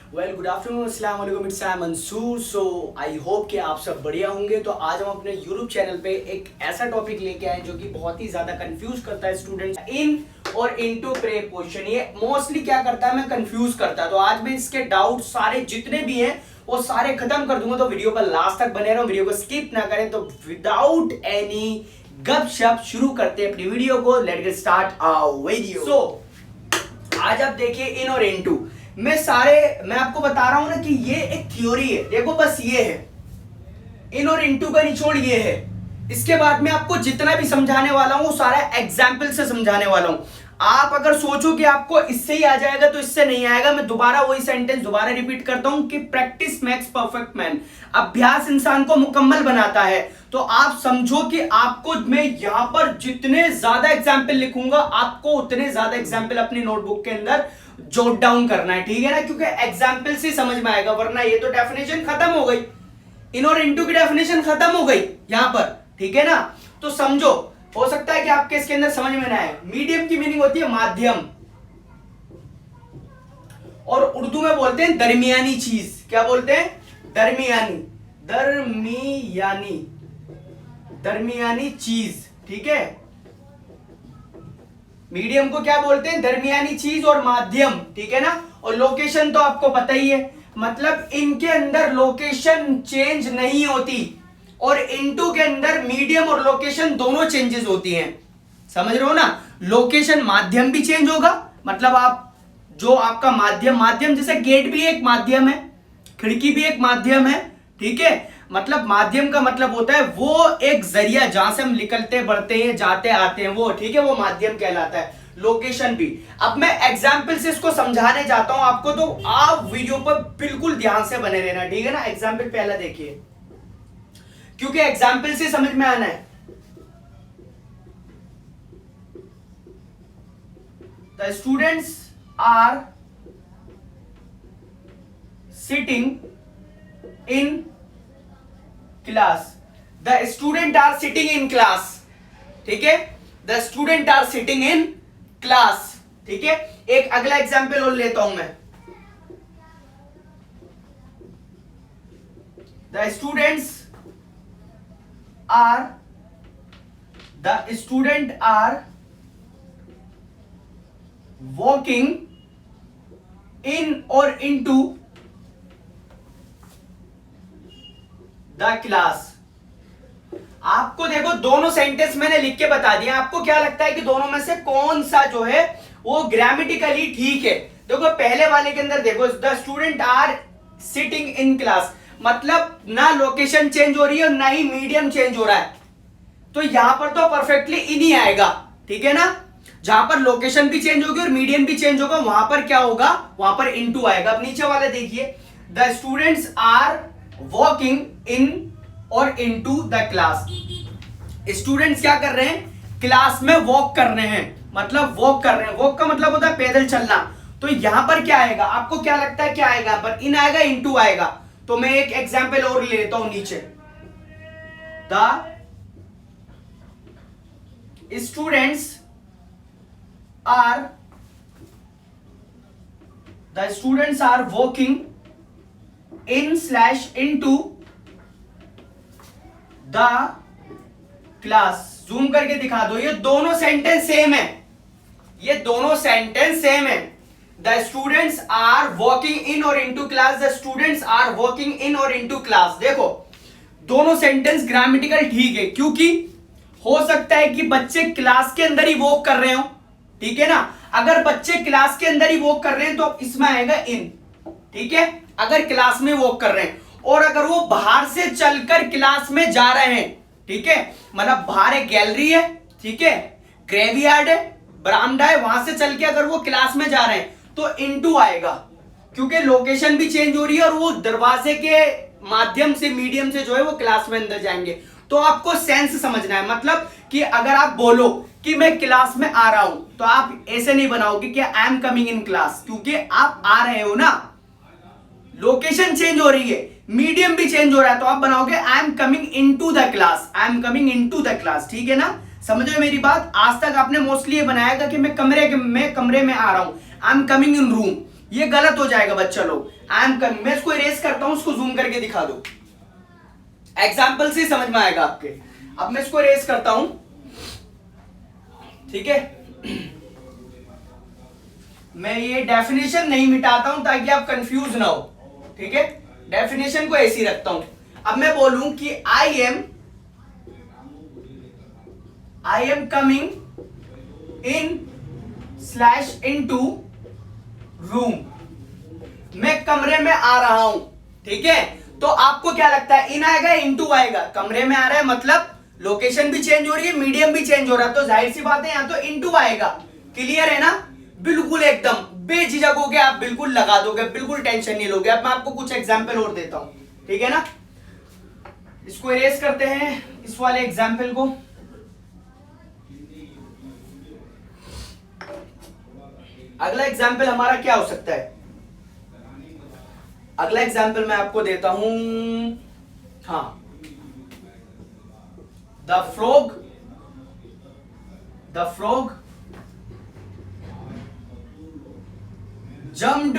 Well good afternoon, अस्सलाम वालेकुम, it's I Mansoor. So I hope कि आप सब बढ़िया होंगे। तो आज हम अपने यूट्यूब चैनल पे एक ऐसा टॉपिक लेके आए जो कि बहुत ही ज्यादा कंफ्यूज करता है स्टूडेंट्स। इन और इनटू प्रीपोजिशन ये मोस्टली क्या करता है, मैं कंफ्यूज करता है। तो आज मैं इसके डाउट सारे जितने भी हैं वो सारे खत्म कर दूंगा। तो वीडियो पर लास्ट तक बने रहो, वीडियो को स्किप ना करें। तो विदाउट एनी गपशप शुरू करते हैं अपनी वीडियो को। Let's get start our video. So आज आप देखिए इन और इनटू मैं आपको बता रहा हूं ना कि ये एक थ्योरी है। देखो बस ये है, इन और इनटू का निचोड़ ये है। इसके बाद में आपको जितना भी समझाने वाला हूं सारा एग्जाम्पल से समझाने वाला हूं। आप अगर सोचो कि आपको इससे ही आ जाएगा तो इससे नहीं आएगा। मैं दोबारा वही सेंटेंस दोबारा रिपीट करता हूं कि प्रैक्टिस मेक्स परफेक्ट मैन। अभ्यास इंसान को मुकम्मल बनाता है। तो आप समझो कि आपको मैं यहां पर जितने ज्यादा एग्जाम्पल लिखूंगा आपको उतने ज्यादा एग्जाम्पल अपनी नोटबुक के अंदर जोट डाउन करना है, ठीक है ना, क्योंकि एग्जाम्पल से समझ में आएगा। वरना ये तो डेफिनेशन खत्म हो गई, इन और इनटू की डेफिनेशन खत्म हो गई यहां पर, ठीक है ना। तो समझो, हो सकता है कि आपके इसके अंदर समझ में ना आए। मीडियम की मीनिंग होती है माध्यम, और उर्दू में बोलते हैं दरमियानी चीज। क्या बोलते हैं? दरमियानी, दरमियानी, दरमियानी चीज, ठीक है। मीडियम को क्या बोलते हैं? दरमियानी चीज और माध्यम, ठीक है ना। और लोकेशन तो आपको पता ही है, मतलब इनके अंदर लोकेशन चेंज नहीं होती और इनटू के अंदर मीडियम और लोकेशन दोनों चेंजेस होती हैं। समझ रहे हो ना। लोकेशन माध्यम भी चेंज होगा, मतलब आप जो आपका माध्यम जैसे गेट भी एक माध्यम है, खिड़की भी एक माध्यम है, ठीक है। मतलब माध्यम का मतलब होता है वो एक जरिया जहां से हम निकलते बढ़ते हैं जाते आते हैं, वो, ठीक है, वो माध्यम कहलाता है। लोकेशन भी। अब मैं एग्जाम्पल से इसको समझाने जाता हूं आपको, तो आप वीडियो पर बिल्कुल ध्यान से बने रहना, ठीक है ना। एग्जाम्पल पहला देखिए, क्योंकि एग्जाम्पल से समझ में आना है। The students are sitting in class. The student are sitting in class, ठीक है। The student are sitting in class, ठीक है। एक अगला एग्जाम्पल और लेता हूं मैं। The students are walking in और इनटू द क्लास। आपको देखो दोनों सेंटेंस मैंने लिख के बता दिया। आपको क्या लगता है कि दोनों में से कौन सा जो है वो ग्रामेटिकली ठीक है? देखो पहले वाले के अंदर देखो, the student are sitting in class, मतलब ना लोकेशन चेंज हो रही है और ना ही मीडियम चेंज हो रहा है। तो यहां पर तो परफेक्टली इन ही आएगा, ठीक है ना। जहां पर लोकेशन भी चेंज होगी और मीडियम भी चेंज होगा वहां पर क्या होगा? वहां पर इनटू आएगा। अब नीचे वाले देखिए, the students are walking in और इनटू द क्लास। स्टूडेंट्स क्या कर रहे हैं? क्लास में वॉक कर रहे हैं, मतलब वॉक कर रहे हैं। वॉक का मतलब होता है पैदल चलना। तो यहां पर क्या आएगा? आपको क्या लगता है क्या आएगा? पर इन आएगा, इनटू आएगा। तो मैं एक एग्जांपल और लेता हूं नीचे। The students are walking in slash into the class. Zoom करके दिखा दो, ये दोनों सेंटेंस सेम है, ये दोनों सेंटेंस सेम है। The students are walking in और into class, the students are walking in और इनटू क्लास। देखो दोनों सेंटेंस ग्रामेटिकल ठीक है, क्योंकि हो सकता है कि बच्चे क्लास के अंदर ही वॉक कर रहे हो, ठीक है ना। अगर बच्चे क्लास के अंदर ही वॉक कर रहे हैं तो इसमें आएगा इन, ठीक है, अगर क्लास में वॉक कर रहे हैं। और अगर वो बाहर से चलकर क्लास में जा रहे हैं, ठीक है, मतलब बाहर एक गैलरी है, ठीक है, ग्रेवयार्ड है, बरामदा है, वहां से चल के अगर वो क्लास में जा रहे हैं तो इनटू आएगा, क्योंकि लोकेशन भी चेंज हो रही है और वो दरवाजे के माध्यम से, मीडियम से जो है वो क्लास में अंदर जाएंगे। तो आपको सेंस समझना है, मतलब कि अगर आप बोलो कि मैं क्लास में आ रहा हूं तो आप ऐसे नहीं बनाओगे कि I am coming in class, क्योंकि आप आ रहे हो ना, लोकेशन चेंज हो रही है, मीडियम भी चेंज हो रहा है, तो आप बनाओगे I am coming into the class, I am coming into the class, ठीक है ना। समझ रहे मेरी बात? आज तक आपने मोस्टली ये बनाया कि मैं कमरे में आ रहा हूं, I am coming in room, ये गलत हो जाएगा बच्चा लोग। आई एम कमिंग, मैं इसको इरेज करता हूं, इसको जूम करके दिखा दो, एग्जाम्पल से समझ में आएगा आपके। अब मैं इसको इरेज करता हूं, ठीक है। मैं ये डेफिनेशन नहीं मिटाता हूं ताकि आप कंफ्यूज ना हो, ठीक है। डेफिनेशन को ऐसी रखता हूं। अब मैं बोलूं कि I am coming in slash into room, मैं कमरे में आ रहा हूं, ठीक है। तो आपको क्या लगता है, इन आएगा इनटू आएगा? कमरे में आ रहा है मतलब लोकेशन भी चेंज हो रही है, मीडियम भी चेंज हो रहा है, तो जाहिर सी बात है यहां तो इनटू आएगा। क्लियर है ना? बिल्कुल एकदम बेझिझक होके आप बिल्कुल लगा दोगे, बिल्कुल टेंशन नहीं लोगे। अब मैं आपको कुछ एग्जांपल और देता हूं, ठीक है ना। इसको इरेज करते हैं, इस वाले एग्जांपल को। अगला एग्जांपल हमारा क्या हो सकता है? अगला एग्जांपल मैं आपको देता हूं, हाँ, the frog jumped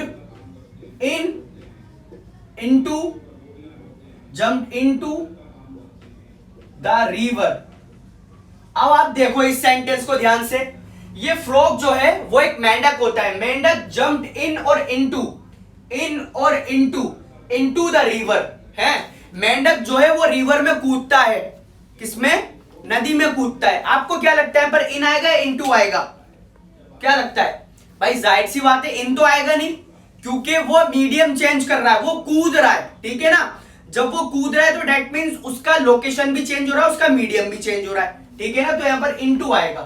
into the river। अब आप देखो इस सेंटेंस को ध्यान से, ये फ्रॉग जो है वो एक मेंढक होता है। मेंढक जम्प्ड इन और इनटू द रिवर है। मेंढक जो है वो रिवर में कूदता है, किसमें? नदी में कूदता है। आपको क्या लगता है पर इन आएगा इनटू आएगा? क्या लगता है भाई? जाहिर सी बात है इन तो आएगा नहीं, क्योंकि वो मीडियम चेंज कर रहा है, वो कूद रहा है, ठीक है ना। जब वो कूद रहा है तो दैट मींस उसका लोकेशन भी चेंज हो रहा है, उसका मीडियम भी चेंज हो रहा है, ठीक है ना। तो यहां पर इनटू आएगा।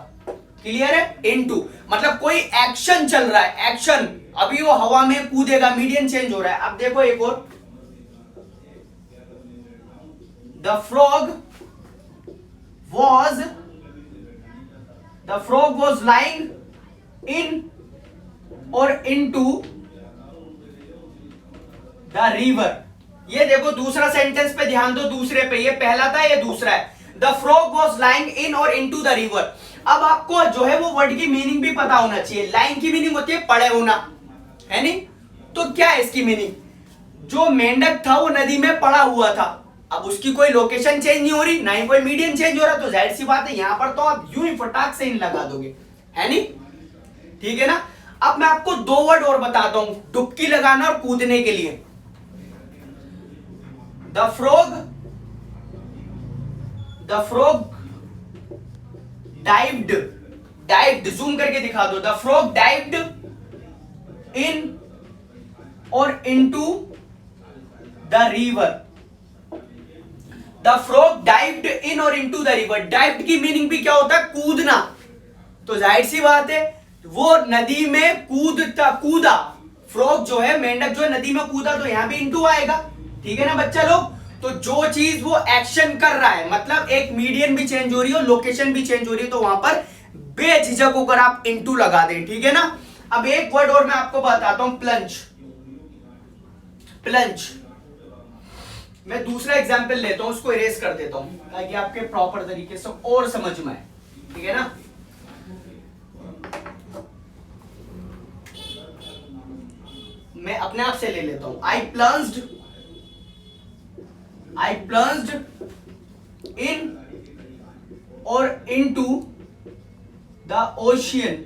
क्लियर है? इनटू मतलब कोई एक्शन चल रहा है, एक्शन, अभी वो हवा में कूदेगा, मीडियम चेंज हो रहा है। अब देखो एक और, the frog was lying in और इनटू द रिवर। ये देखो दूसरा सेंटेंस पे ध्यान दो, दूसरे पे, ये पहला था ये दूसरा है। The frog was lying in और इनटू द रिवर। अब आपको जो है वो वर्ड की मीनिंग भी पता होना चाहिए। लाइंग की मीनिंग होती है पड़े होना, है नहीं? तो क्या है इसकी मीनिंग? जो मेंढक था वो नदी में पड़ा हुआ था, अब उसकी कोई लोकेशन चेंज नहीं हो रही, ना ही कोई मीडियम चेंज हो रहा, तो जाहिर सी बात है यहां पर तो आप यूं ही फटाक से इन लगा दोगे, है नहीं? ठीक है ना। अब मैं आपको दो वर्ड और बताता हूं डुबकी लगाना और कूदने के लिए। द फ्रॉग डाइव्ड, जूम करके दिखा दो। द फ्रॉग डाइव्ड इन और into the river. The frog dived in और इनटू द रिवर। डाइव्ड की मीनिंग भी क्या होता है? कूदना। तो जाहिर सी बात है वो नदी में कूदा। फ्रॉग जो है, मेंढक जो है नदी में कूदा, तो यहां भी इनटू आएगा, ठीक है ना बच्चा लोग। तो जो चीज वो एक्शन कर रहा है, मतलब एक मीडियम भी चेंज हो रही है, लोकेशन भी चेंज हो रही है, तो वहां पर बेझिझक होकर आप इनटू लगा दें, ठीक है ना। अब एक वर्ड और मैं आपको बताता हूं, प्लंज। मैं दूसरा एग्जाम्पल लेता हूं, उसको इरेज कर देता हूं ताकि आपके प्रॉपर तरीके से और समझ में आए, ठीक है ना। मैं अपने आप से ले लेता हूं। आई प्लंज्ड इन और इनटू द ओशियन,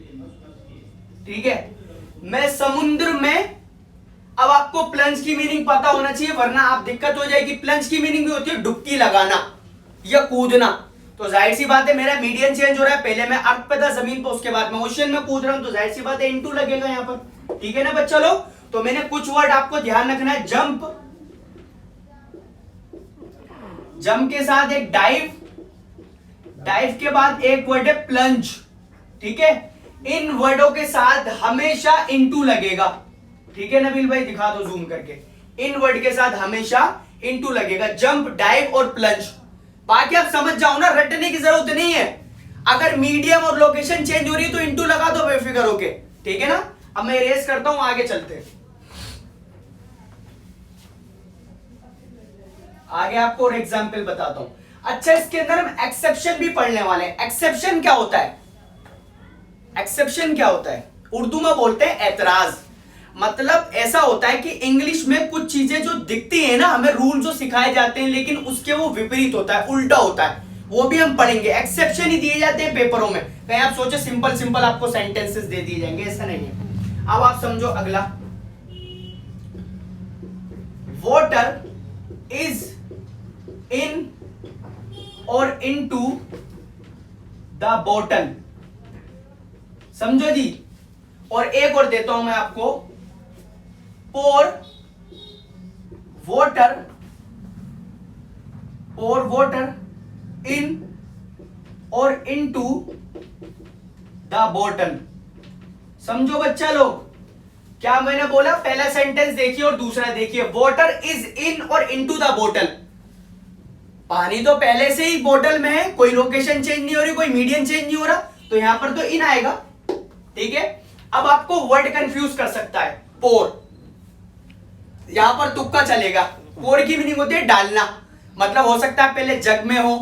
ठीक है। मैं समुद्र में, अब आपको प्लंज की मीनिंग पता होना चाहिए वरना आप दिक्कत हो जाएगी। प्लंज की मीनिंग भी होती है डुबकी लगाना या कूदना। तो जाहिर सी बात है मेरा मीडियम चेंज हो रहा है, पहले मैं अर्थ पे था जमीन पे, उसके बाद मैं ओशियन में कूद रहा हूं, तो जाहिर सी बात है इनटू लगेगा यहां पर, ठीक है ना बच्चा लोग। तो मैंने कुछ वर्ड आपको ध्यान रखना है, जंप के साथ एक डाइव के बाद एक वर्ड है प्लंज, ठीक है। इन वर्डों के साथ हमेशा इनटू लगेगा, ठीक है नबील भाई, दिखा दो जूम करके। इन वर्ड के साथ हमेशा इनटू लगेगा, जंप, डाइव और प्लंज। बाकी आप समझ जाओ ना, रटने की जरूरत नहीं है। अगर मीडियम और लोकेशन चेंज हो रही है तो इनटू लगा दो बेफिक्र होके, ठीक है ना। अब मैं इरेज करता हूं, आगे चलते हैं। आगे आपको और एग्जाम्पल बताता हूं। अच्छा, इसके अंदर हम एक्सेप्शन भी पढ़ने वाले हैं। एक्सेप्शन क्या होता है? एक्सेप्शन क्या होता है? उर्दू में बोलते हैं एतराज। मतलब ऐसा होता है कि इंग्लिश में कुछ चीजें जो दिखती है ना, हमें रूल जो सिखाए जाते हैं लेकिन उसके वो विपरीत होता है, उल्टा होता है, वो भी हम पढ़ेंगे। एक्सेप्शन ही दिए जाते हैं पेपरों में, कहीं आप सोचे सिंपल सिंपल आपको सेंटेंसेस दे दिए जाएंगे, ऐसा नहीं है। अब आप समझो अगला, वाटर इज इन और इनटू द बॉटल, समझो जी। और एक और देता हूं मैं आपको, pour water in और into the bottle, समझो बच्चा लोग क्या मैंने बोला। पहला सेंटेंस देखिए और दूसरा देखिए, वाटर इज इन और इनटू द बोतल। पानी तो पहले से ही बोतल में है, कोई लोकेशन चेंज नहीं हो रही, कोई मीडियम चेंज नहीं हो रहा, तो यहां पर तो इन आएगा, ठीक है। अब आपको वर्ड कंफ्यूज कर सकता है, पोर, यहां पर तुक्का चलेगा। पोर की मीनिंग होती है डालना, मतलब हो सकता है पहले जग में हो,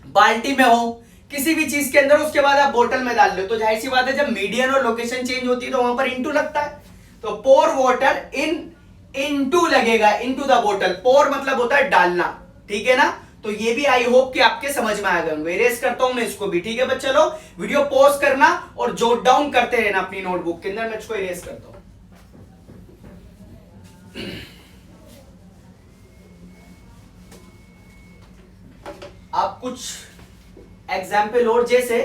बाल्टी में हो, किसी भी चीज के अंदर, उसके बाद आप बोतल में डाल लो। तो जाहिर सी बात है जब मीडियम और लोकेशन चेंज होती है तो वहां पर इनटू लगता है, तो पोर वाटर इन इनटू लगेगा, इनटू द बोतल। पोर मतलब होता है डालना, ठीक है ना। तो ये भी आई होप कि आपके समझ में आ गए होंगे। इरेज करता हूं मैं इसको भी, ठीक है बच्चा लोग। वीडियो पॉज करना और जोट डाउन करते रहना अपनी नोटबुक के अंदर। मैं इसको इरेज करता हूं। आप कुछ एग्जाम्पल और, जैसे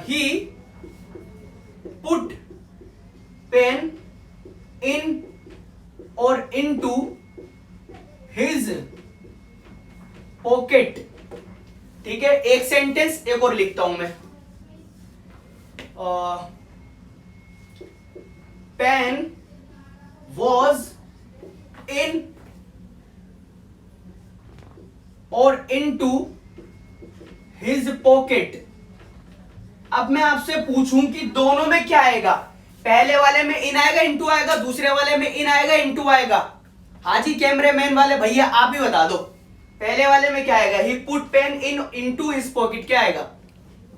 ही पुट पेन इन और इनटू हिज पॉकेट, ठीक है। एक सेंटेंस एक और लिखता हूं मैं, पेन वॉज इन और इनटू हिज पॉकेट। अब मैं आपसे पूछूं कि दोनों में क्या आएगा, पहले वाले में इन आएगा इनटू आएगा, दूसरे वाले में इन आएगा इनटू आएगा। हाजी कैमरामैन वाले भैया आप ही बता दो, पहले वाले में क्या आएगा। He put pen in into his pocket, क्या आएगा,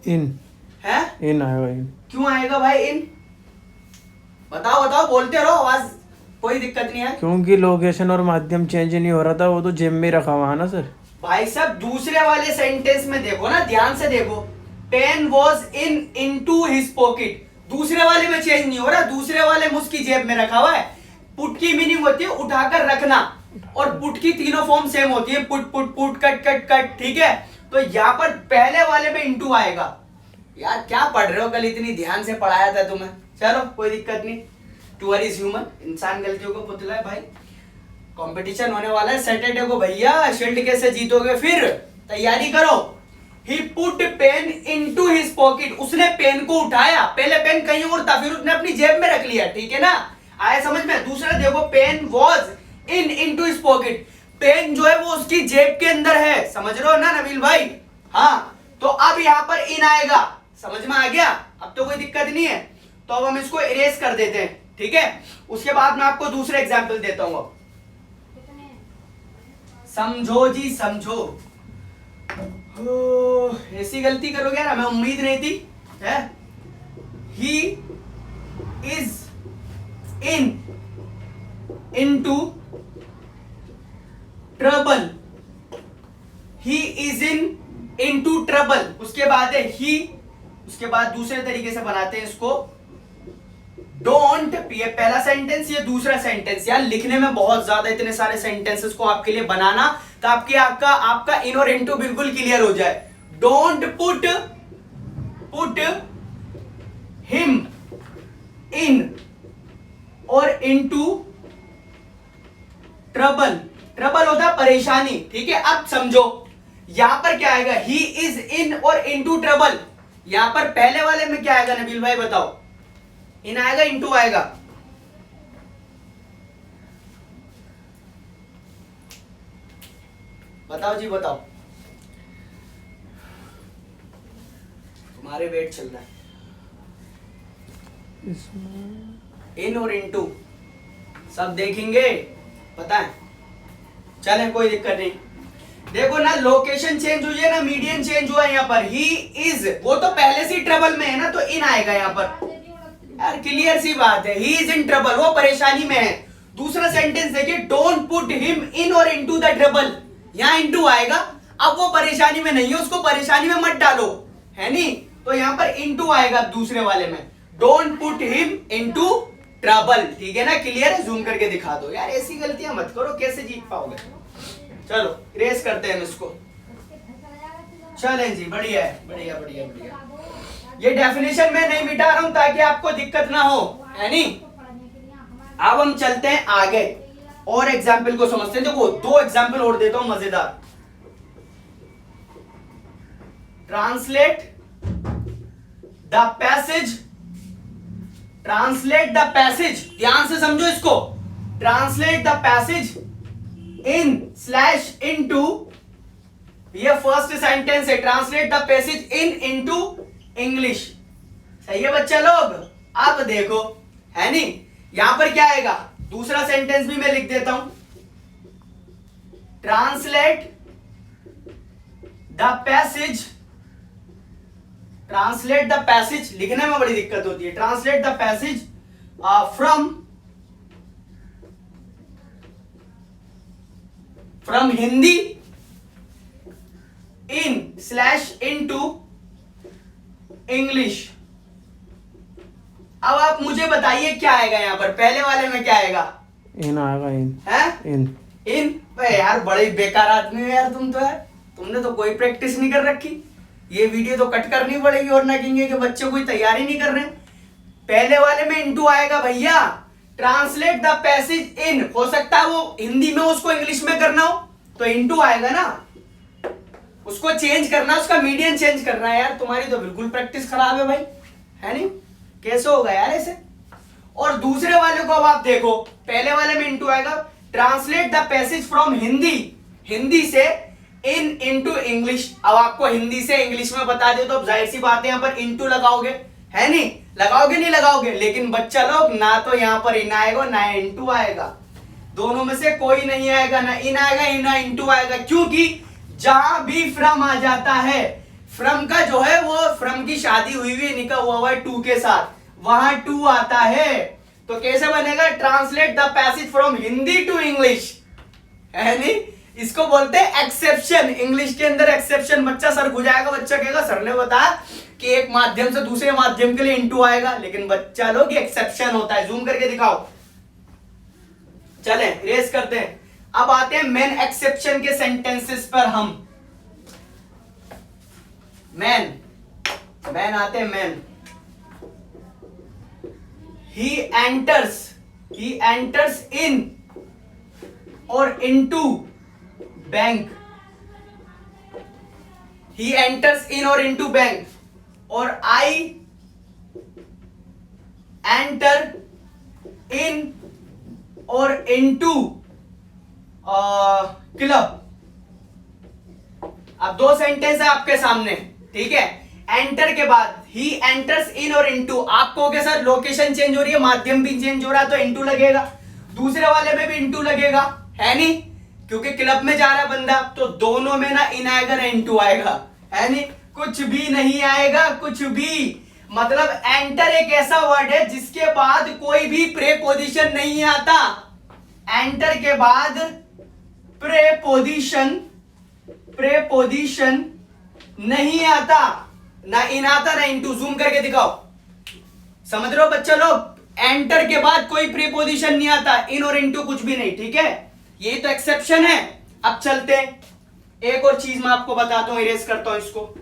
इन है, इन आएगा। इन क्यों आएगा भाई, इन बताओ बताओ, बोलते रहो, आवाज कोई दिक्कत नहीं है। क्योंकि लोकेशन और माध्यम चेंज नहीं हो रहा था, वो तो जेब में रखा हुआ है ना सर। भाई साहब दूसरे वाले सेंटेंस में देखो ना, ध्यान से देखो, pen was in into his pocket, दूसरे वाले में चेंज नहीं हो रहा, दूसरे वाले में उसकी जेब में रखा हुआ है। पुट की मीनिंग होती है उठाकर रखना, और पुट की तीनों फॉर्म सेम होती है, put put put cut cut cut, ठीक है। तो यहाँ पर पहले वाले में इनटू आएगा। यार क्या पढ़ रहे हो, कल इतनी ध्यान से पढ़ाया था तुम्हें, चलो कोई दिक्कत नहीं, टूअर इज ह्यूमन, इंसान गलतियों को पुतला है भाई। कंपटीशन होने वाला है सैटरडे को भैया, शील्ड कैसे जीतोगे, फिर तैयारी करो। He put pen into his pocket, उसने पेन को उठाया, पहले पेन कहीं और था, फिर उसने अपनी जेब में रख लिया, ठीक है ना, आया समझ में। दूसरा देखो, pen was in into his pocket, pen जो है वो उसकी जेब के अंदर है, समझ रहे हो ना नबील भाई। हाँ, तो अब यहाँ पर इन आएगा, समझ में आ गया, अब तो कोई दिक्कत नहीं है। तो अब हम इसको इरेज कर देते हैं, ठीक है। उसके बाद मैं आपको दूसरा एग्जाम्पल देता हूं, अब समझो जी समझो। ऐसी गलती करोगे यार, हमें उम्मीद नहीं थी, है। He is in into trouble, he is in into trouble, उसके बाद है ही, उसके बाद दूसरे तरीके से बनाते हैं इसको, डोंट, ये पहला सेंटेंस, ये दूसरा सेंटेंस। यार लिखने में बहुत ज्यादा, इतने सारे सेंटेंसेस को आपके लिए बनाना, तो आपका इन और इनटू बिल्कुल क्लियर हो जाए। डोंट पुट हिम इन और इनटू ट्रबल, ट्रबल होता है परेशानी, ठीक है। अब समझो यहां पर क्या आएगा, ही इज इन और इनटू ट्रबल। यहां पर पहले वाले में क्या आएगा नबील भाई बताओ, इन आएगा इनटू आएगा, बताओ जी बताओ, तुम्हारे वेट चल रहा है। इन और इनटू सब देखेंगे, पता है, चले कोई दिक्कत नहीं। देखो ना, लोकेशन चेंज हुई है ना, मीडियम चेंज हुआ है यहाँ पर। ही इज, वो तो पहले से ही ट्रबल में है ना, तो इन आएगा यहाँ पर। यार क्लियर सी बात है, ही इज इन ट्रबल, वो परेशानी में है। दूसरा सेंटेंस देखिए, डोंट पुट हिम इन और इनटू द ट्रबल, यहाँ इनटू आएगा, अब वो परेशानी में नहीं है, उसको परेशानी में मत डालो, है नहीं, तो यहाँ पर इनटू आएगा दूसरे वाले में, don't put him into trouble, ठीक है ना, क्लियर है, जूम करके दिखा दो यार, ऐसी गलतियां मत करो, कैसे जीत पाओगे। चलो रेस करते हैं इसको, चलें जी, बढ़िया है, बढ़िया बढ़िया बढ़िया। ये डेफिनेशन मैं नहीं मिटा रहा हूं ताकि आपको दिक्कत ना हो, है नहीं। अब हम चलते हैं आगे और एग्जाम्पल को समझते हैं। देखो दो एग्जाम्पल और देता हूं मजेदार। Translate the passage, translate the passage, ध्यान से समझो इसको, translate the passage in slash into, ये फर्स्ट सेंटेंस है, translate the passage in into English, सही है बच्चा लोग। अब देखो, है नहीं, यहां पर क्या आएगा, दूसरा सेंटेंस भी मैं लिख देता हूं, translate the passage, translate the passage लिखने में बड़ी दिक्कत होती है, translate the passage from Hindi in slash into English. अब आप मुझे बताइए क्या आएगा यहां पर, पहले वाले में क्या आएगा, इन आएगा, इन है इन इन। यार बड़े बेकार आदमी हो यार तुम तो, यार तुमने तो कोई प्रैक्टिस नहीं कर रखी, ये वीडियो तो कट करनी पड़ेगी और ना कहेंगे कि बच्चे कोई तैयारी नहीं कर रहे। पहले वाले में इनटू आएगा भैया, ट्रांसलेट द पैसेज इन, हो सकता है वो हिंदी में उसको इंग्लिश में करना हो तो इनटू आएगा ना, उसको चेंज करना, उसका मीडियम चेंज करना है। यार तुम्हारी तो बिल्कुल प्रैक्टिस खराब है भाई, है नहीं, कैसे होगा यार ऐसे। और दूसरे वाले को अब आप देखो, पहले वाले में इनटू आएगा, translate the passage from Hindi, Hindi से इन इनटू इंग्लिश। अब आपको हिंदी से इंग्लिश में बता दे तो अब जाहिर सी बात है यहाँ पर इनटू लगाओगे, है नहीं, लगाओगे नहीं लगाओगे, लेकिन बच्चा लोग ना तो यहाँ पर इन आएगा ना इनटू आएगा, दोनों में से कोई नहीं आएगा, ना इन आएगा ना इनटू आएगा, क्योंकि जहां भी फ्रॉम आ जाता है, फ्रॉम का जो है वो फ्रॉम की शादी हुई हुई निकाह हुआ है टू के साथ, वहां टू आता है, तो कैसे बनेगा, translate the passage from Hindi to English, है नहीं, इसको बोलते हैं एक्सेप्शन, इंग्लिश के अंदर एक्सेप्शन। बच्चा सर बुझाएगा, बच्चा कहेगा सर ने बताया कि एक माध्यम से दूसरे माध्यम के लिए इनटू आएगा, लेकिन बच्चा लोग ये एक्सेप्शन होता है, जूम करके दिखाओ। चले रेस करते हैं, अब आते हैं मेन एक्सेप्शन के सेंटेंसेस पर। हम मैन आते हैं, मैन, ही एंटर्स इन और into bank, he enters in और इनटू बैंक, और आई एंटर इन और इनटू क्लब। अब दो सेंटेंस है आपके सामने, ठीक है, एंटर के बाद ही एंटर्स इन और इनटू, आपको के सर लोकेशन चेंज हो रही है, माध्यम भी चेंज हो रहा है तो इनटू लगेगा, दूसरे वाले में भी इनटू लगेगा, है नहीं, क्योंकि क्लब में जा रहा है बंदा, तो दोनों में ना इन आएगा ना इनटू आएगा, है नहीं, कुछ भी नहीं आएगा, कुछ भी। मतलब एंटर एक ऐसा वर्ड है जिसके बाद कोई भी प्रेपोजिशन नहीं आता, एंटर के बाद प्रेपोजिशन नहीं आता, ना इन आता ना इनटू, जूम करके दिखाओ, समझ रहे हो बच्चा लोग, एंटर के बाद कोई प्रीपोजिशन नहीं आता, इन और इनटू कुछ भी नहीं, ठीक है, ये तो एक्सेप्शन है। अब चलते हैं, एक और चीज मैं आपको बताता हूं, इरेज करता हूं इसको।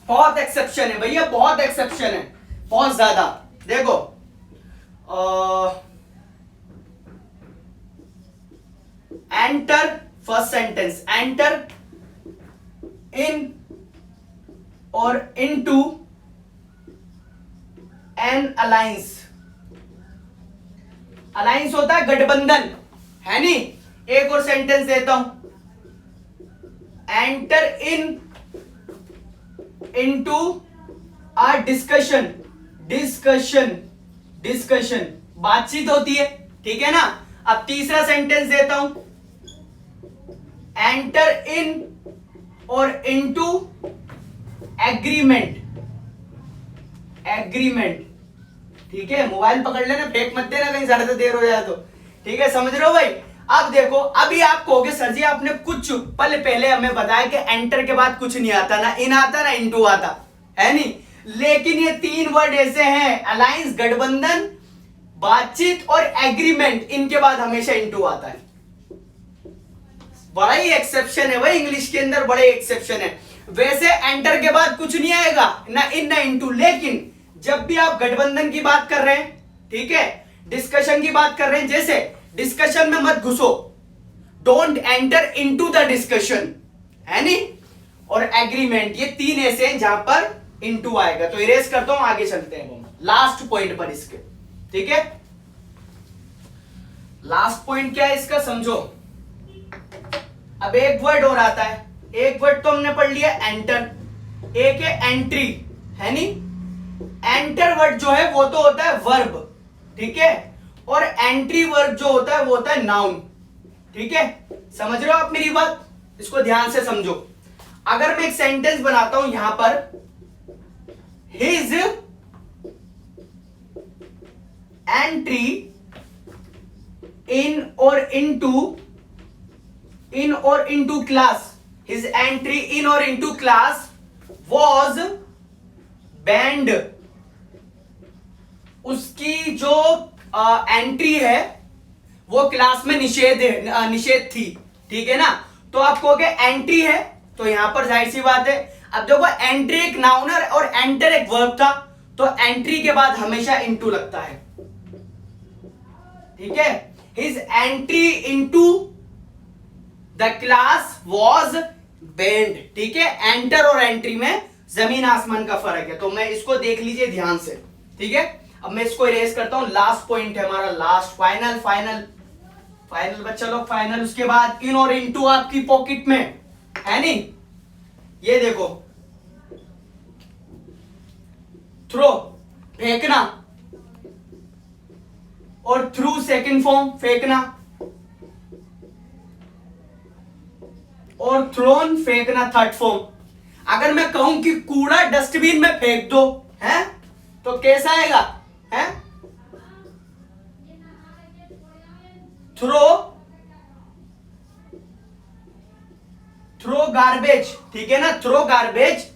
बहुत एक्सेप्शन है भैया, बहुत एक्सेप्शन है, बहुत ज्यादा। देखो enter, first sentence, enter in और इनटू एन अलायंस, अलायंस होता है गठबंधन, है नी। एक और सेंटेंस देता हूं, enter in into a discussion, discussion बातचीत होती है, ठीक है ना। अब तीसरा सेंटेंस देता हूं, एंटर इन और इनटू एग्रीमेंट, एग्रीमेंट। ठीक है, मोबाइल पकड़ लेना, फेंक मत देना कहीं ज्यादा देर हो जाए तो। ठीक है, समझ रहे हो भाई। अब देखो, अभी आप कहोगे सर जी आपने कुछ पल पहले हमें बताया कि एंटर के बाद कुछ नहीं आता, ना इन आता ना इनटू आता, है नहीं। लेकिन ये तीन वर्ड ऐसे हैं, अलायंस गठबंधन, बातचीत और एग्रीमेंट, इनके बाद हमेशा इनटू आता है। बड़ा ही एक्सेप्शन है भाई, इंग्लिश के अंदर बड़े एक्सेप्शन है। वैसे एंटर के बाद कुछ नहीं आएगा, ना इन ना इनटू। लेकिन जब भी आप गठबंधन की बात कर रहे हैं, ठीक है, डिस्कशन की बात कर रहे हैं, जैसे डिस्कशन में मत घुसो, don't enter into the discussion, है नहीं। और एग्रीमेंट, ये तीन ऐसे हैं जहां पर इनटू आएगा। तो इरेज करता हूं, आगे चलते हैं हम लास्ट पॉइंट पर इसके। ठीक है, लास्ट पॉइंट क्या है इसका, समझो। अब एक वर्ड और आता है, एक वर्ड तो हमने पढ़ लिया एंटर, एक है एंट्री, है नहीं। एंटर वर्ड जो है वो तो होता है वर्ब, ठीक है, और एंट्री वर्ड जो होता है वो होता है नाउन। ठीक है, समझ रहे हो आप मेरी बात, इसको ध्यान से समझो। अगर मैं एक सेंटेंस बनाता हूं यहां पर, हिज एंट्री इन और into class, his entry in or into class was banned। उसकी जो एंट्री है वो क्लास में निषेध थी। ठीक है ना, तो आप कहोगे एंट्री है, तो यहां पर जाहिर सी बात है। अब देखो, एंट्री एक नाउन है और एंटर एक वर्ब था, तो एंट्री के बाद हमेशा इनटू लगता है। ठीक है, his entry into the class was bend. ठीक है, एंटर और एंट्री में जमीन आसमान का फर्क है, तो मैं इसको देख लीजिए ध्यान से। ठीक है, अब मैं इसको इरेज करता हूं। लास्ट पॉइंट है हमारा, लास्ट फाइनल बच्चा लोग, फाइनल। उसके बाद इन और इनटू आपकी पॉकेट में, है नहीं। ये देखो, थ्रो फेंकना, और थ्रू सेकंड फॉर्म फेंकना, और थ्रोन फेंकना थर्ड फॉर्म। अगर मैं कहूं कि कूड़ा डस्टबिन में फेंक दो, है, तो कैसा आएगा, है, थ्रो गार्बेज। ठीक है ना, थ्रो गार्बेज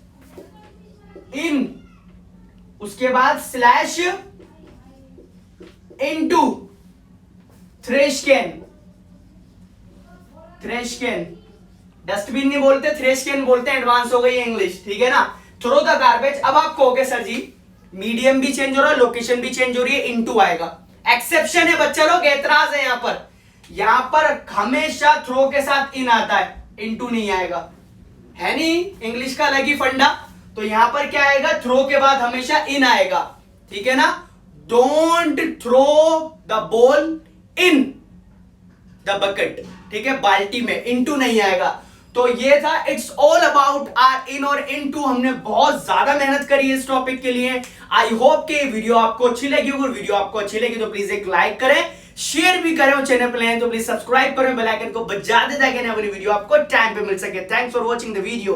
इन, उसके बाद slash into trash can. Dustbin नहीं बोलते, थ्रेश कैन बोलते हैं, एडवांस हो गई है इंग्लिश। ठीक है ना, थ्रो द गार्बेज। अब आप कहोगे सर जी मीडियम भी चेंज हो रहा है, लोकेशन भी चेंज हो रही है, इनटू आएगा। एक्सेप्शन है बच्चा लोग, एतराज है यहां पर हमेशा थ्रो के साथ इन आता है, इनटू नहीं आएगा, है नहीं। इंग्लिश का अलग ही फंडा। तो यहां पर क्या आएगा, थ्रो के बाद हमेशा इन आएगा। ठीक है ना, don't throw the ball in the bucket. ठीक है, बाल्टी में, इनटू नहीं आएगा। तो ये था it's all about our in और इनटू। हमने बहुत ज्यादा मेहनत करी है इस टॉपिक के लिए। आई होप कि वीडियो आपको अच्छी लगी होगी। वीडियो आपको अच्छी लगी तो प्लीज एक लाइक करें, शेयर भी करें, और चैनल पर नए तो प्लीज सब्सक्राइब करें, बेल आइकन को बजा दें ताकि नई वीडियो आपको टाइम पे मिल सके। Thanks for watching the video.